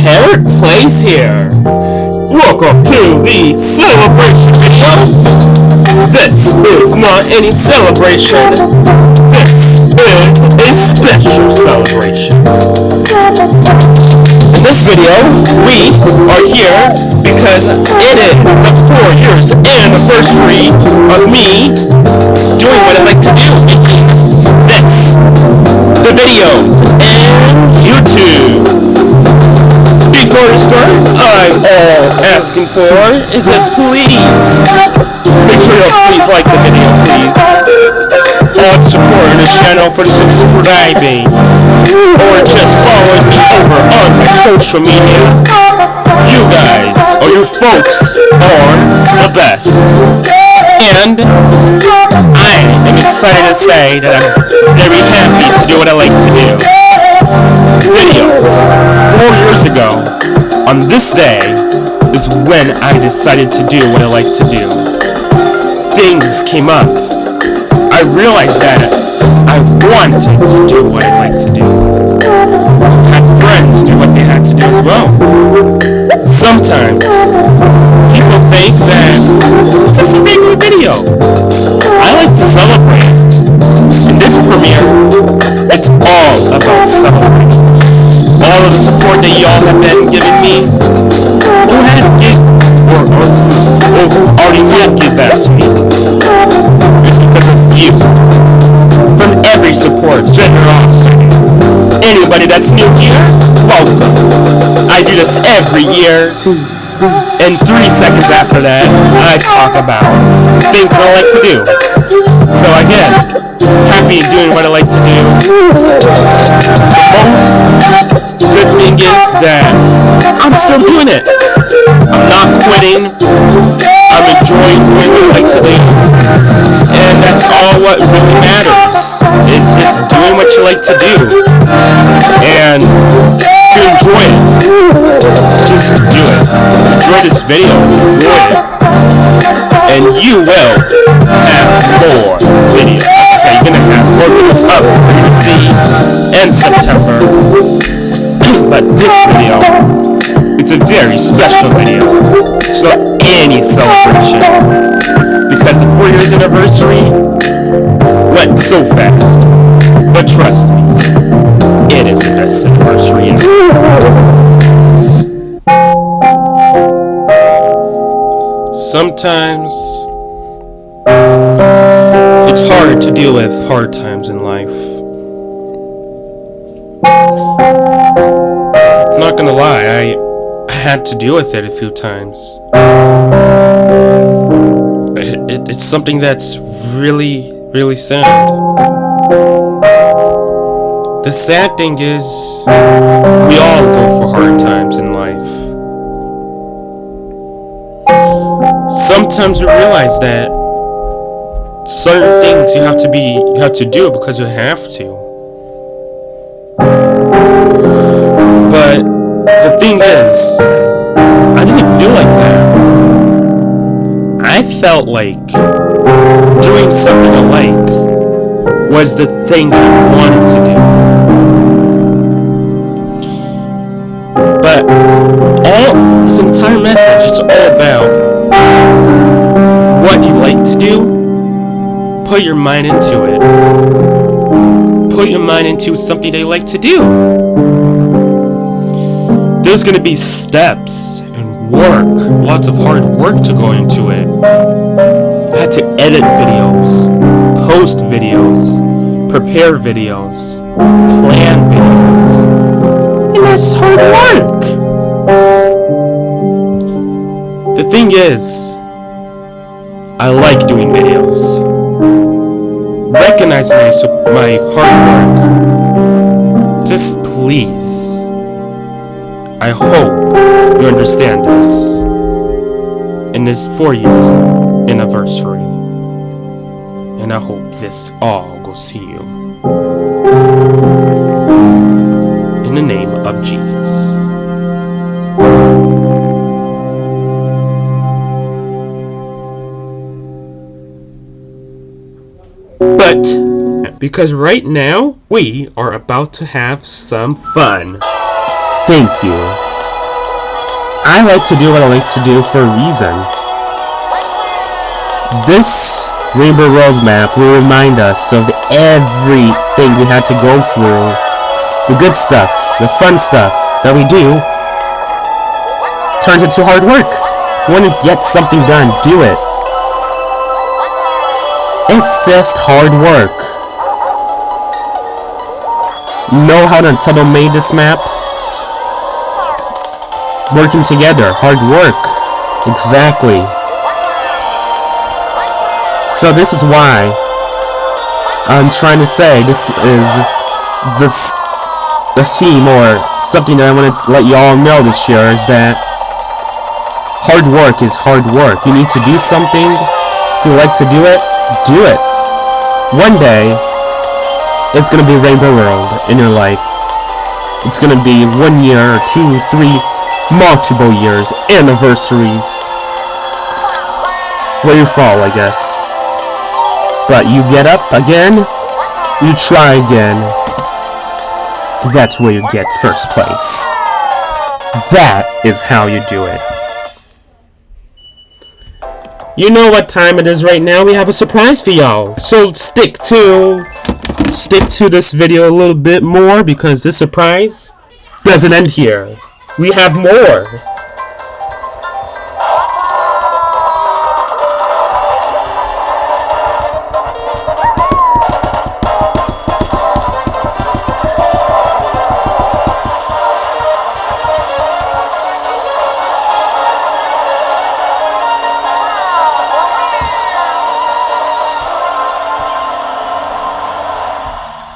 Parrot Plays here. Welcome to the celebration video. This is not any celebration. This is a special celebration. In this video, we are here because it is the 4 years anniversary of me doing what I like to do, making this, the videos, and YouTube. Before we start, I'm all asking for is just please make sure you please like the video, please. All support this channel for subscribing or just following me over on my social media. You guys, or you folks, are the best. And I am excited to say that I'm very happy to do what I like to do. Videos. 4 years ago, on this day, is when I decided to do what I like to do. Things came up. I realized that I wanted to do what I like to do. Had friends do what they had to do as well. Sometimes, people think that it's just a regular video. I like to celebrate. In this premiere, it's all about celebrating. All of the support that y'all have been giving me, who has given, or who already did give back to me, it's because of you. From every support, generosity. Anybody that's new here, welcome. I do this every year. And 3 seconds after that, I talk about things I like to do. So again, happy doing what I like to do. The most good thing is that I'm still doing it. I'm not quitting. I'm enjoying doing what I like to do. And that's all what really matters. It's just doing what you like to do. And if you enjoy it, just do it. Enjoy this video. Enjoy it. And you will have more videos. As I say, you're going to have more videos up for you to see in September. But this video is a very special video. It's not any celebration. Because the 4 years anniversary went so fast. But trust me, it is the best anniversary ever. Sometimes it's hard to deal with hard times in life. I'm not gonna lie, I had to deal with it a few times. I something that's really, really sad. The sad thing is, we all go for hard times in life. Sometimes you realize that certain things you have to do because you have to. But the thing is, I didn't feel like that. I felt like doing something I like was the thing that I wanted to do. But this entire message is all about what you like to do. Put your mind into it. Put your mind into something that you like to do. There's going to be steps and work, lots of hard work to go into it. I had to edit videos, post videos, prepare videos, plan videos, and that's hard work. The thing is, I like doing videos. Recognize my hard work. Just please, I hope you understand this in this 4 years anniversary, and I hope this all goes to you in the name of Jesus. But because right now we are about to have some fun. Thank you. I like to do what I like to do for a reason. This Rainbow Roadmap will remind us of everything we had to go through. The good stuff, the fun stuff that we do turns into hard work. If you want to get something done, do it. It's just hard work. Know how Nintendo made this map? Working together, hard work. Exactly. So this is why I'm trying to say this is the theme, or something that I want to let you all know this year, is that hard work is hard work. You need to do something. If you like to do it, do it. One day, it's going to be Rainbow World in your life. It's going to be 1 year, 2, 3, multiple years, anniversaries. Where you fall, I guess. But you get up again, you try again. That's where you get first place. That is how you do it. You know what time it is right now. We have a surprise for y'all. So stick to this video a little bit more, because this surprise doesn't end here. We have more.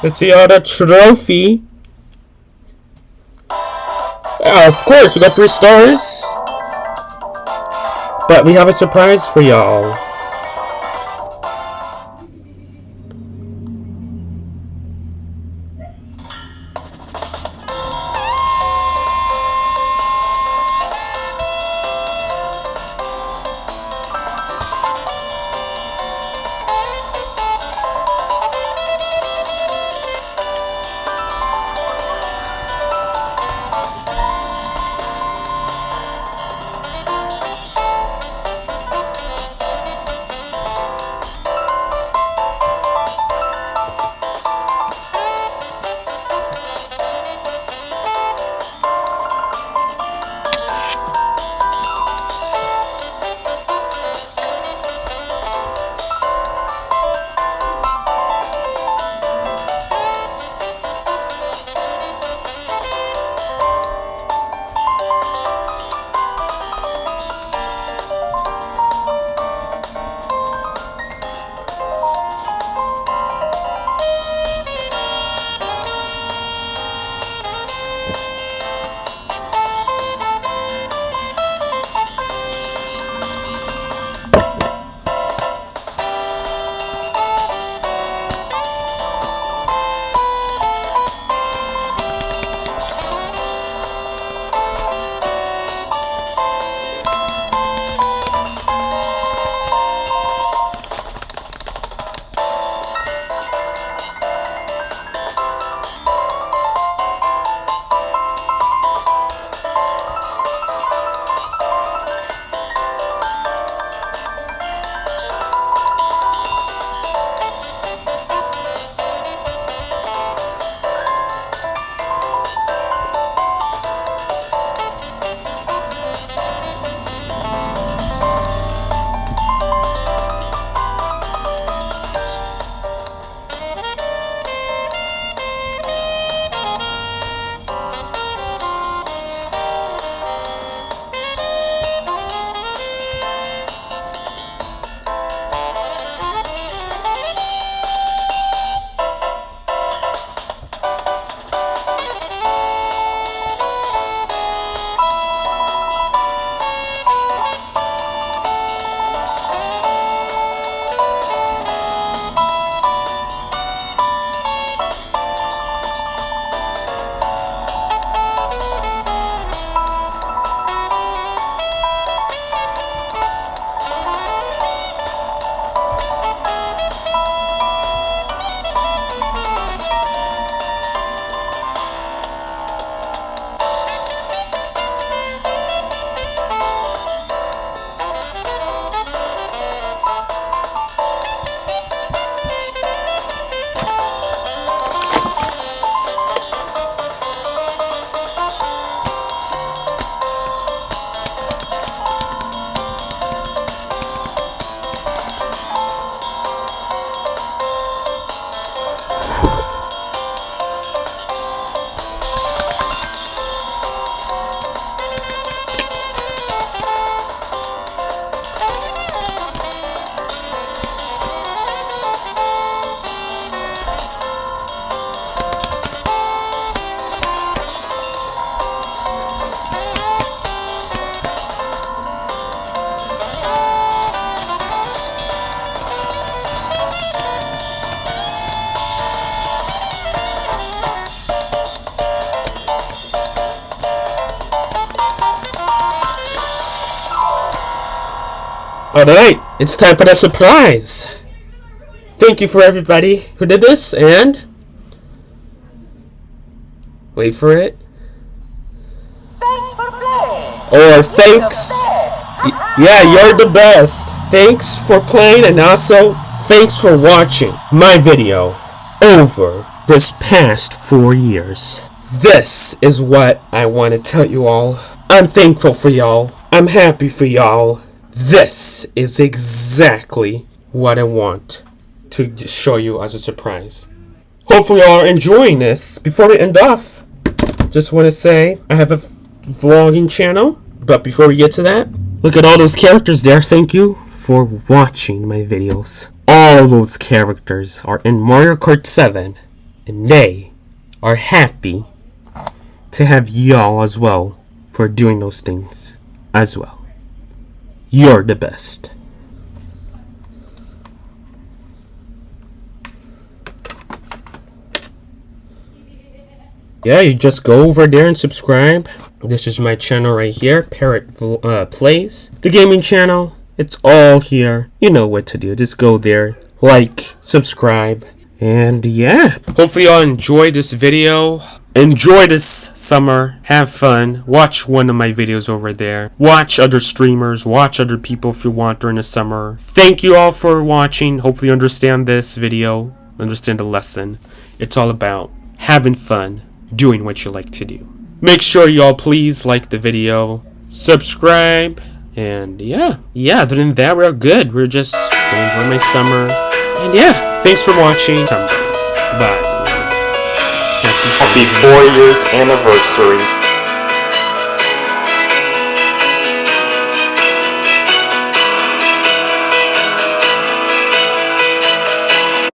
Let's see all the trophy. Of course, we got 3 stars. But we have a surprise for y'all. Alright, it's time for the surprise. Thank you for everybody who did this, and wait for it. Thanks for playing. Or thanks. Yeah, you're the best. Thanks for playing, and also thanks for watching my video over this past 4 years. This is what I want to tell you all. I'm thankful for y'all. I'm happy for y'all. This is exactly what I want to show you as a surprise. Hopefully y'all are enjoying this. Before we end off, just want to say I have a vlogging channel, but before we get to that, look at all those characters there. Thank you for watching my videos. All those characters are in Mario Kart 7, and they are happy to have y'all as well for doing those things as well. You're the best. Yeah, you just go over there and subscribe. This is my channel right here, Parrot Plays. The gaming channel, it's all here. You know what to do. Just go there, like, subscribe, and yeah. Hopefully y'all enjoyed this video. Enjoy this summer. Have fun. Watch one of my videos over there. Watch other streamers. Watch other people if you want during the summer. Thank you all for watching. Hopefully you understand this video. Understand the lesson. It's all about having fun, doing what you like to do. Make sure y'all please like the video, subscribe, and yeah, other than that, we're good. We're just gonna enjoy my summer, and yeah, thanks for watching. Bye. Happy 4 years anniversary.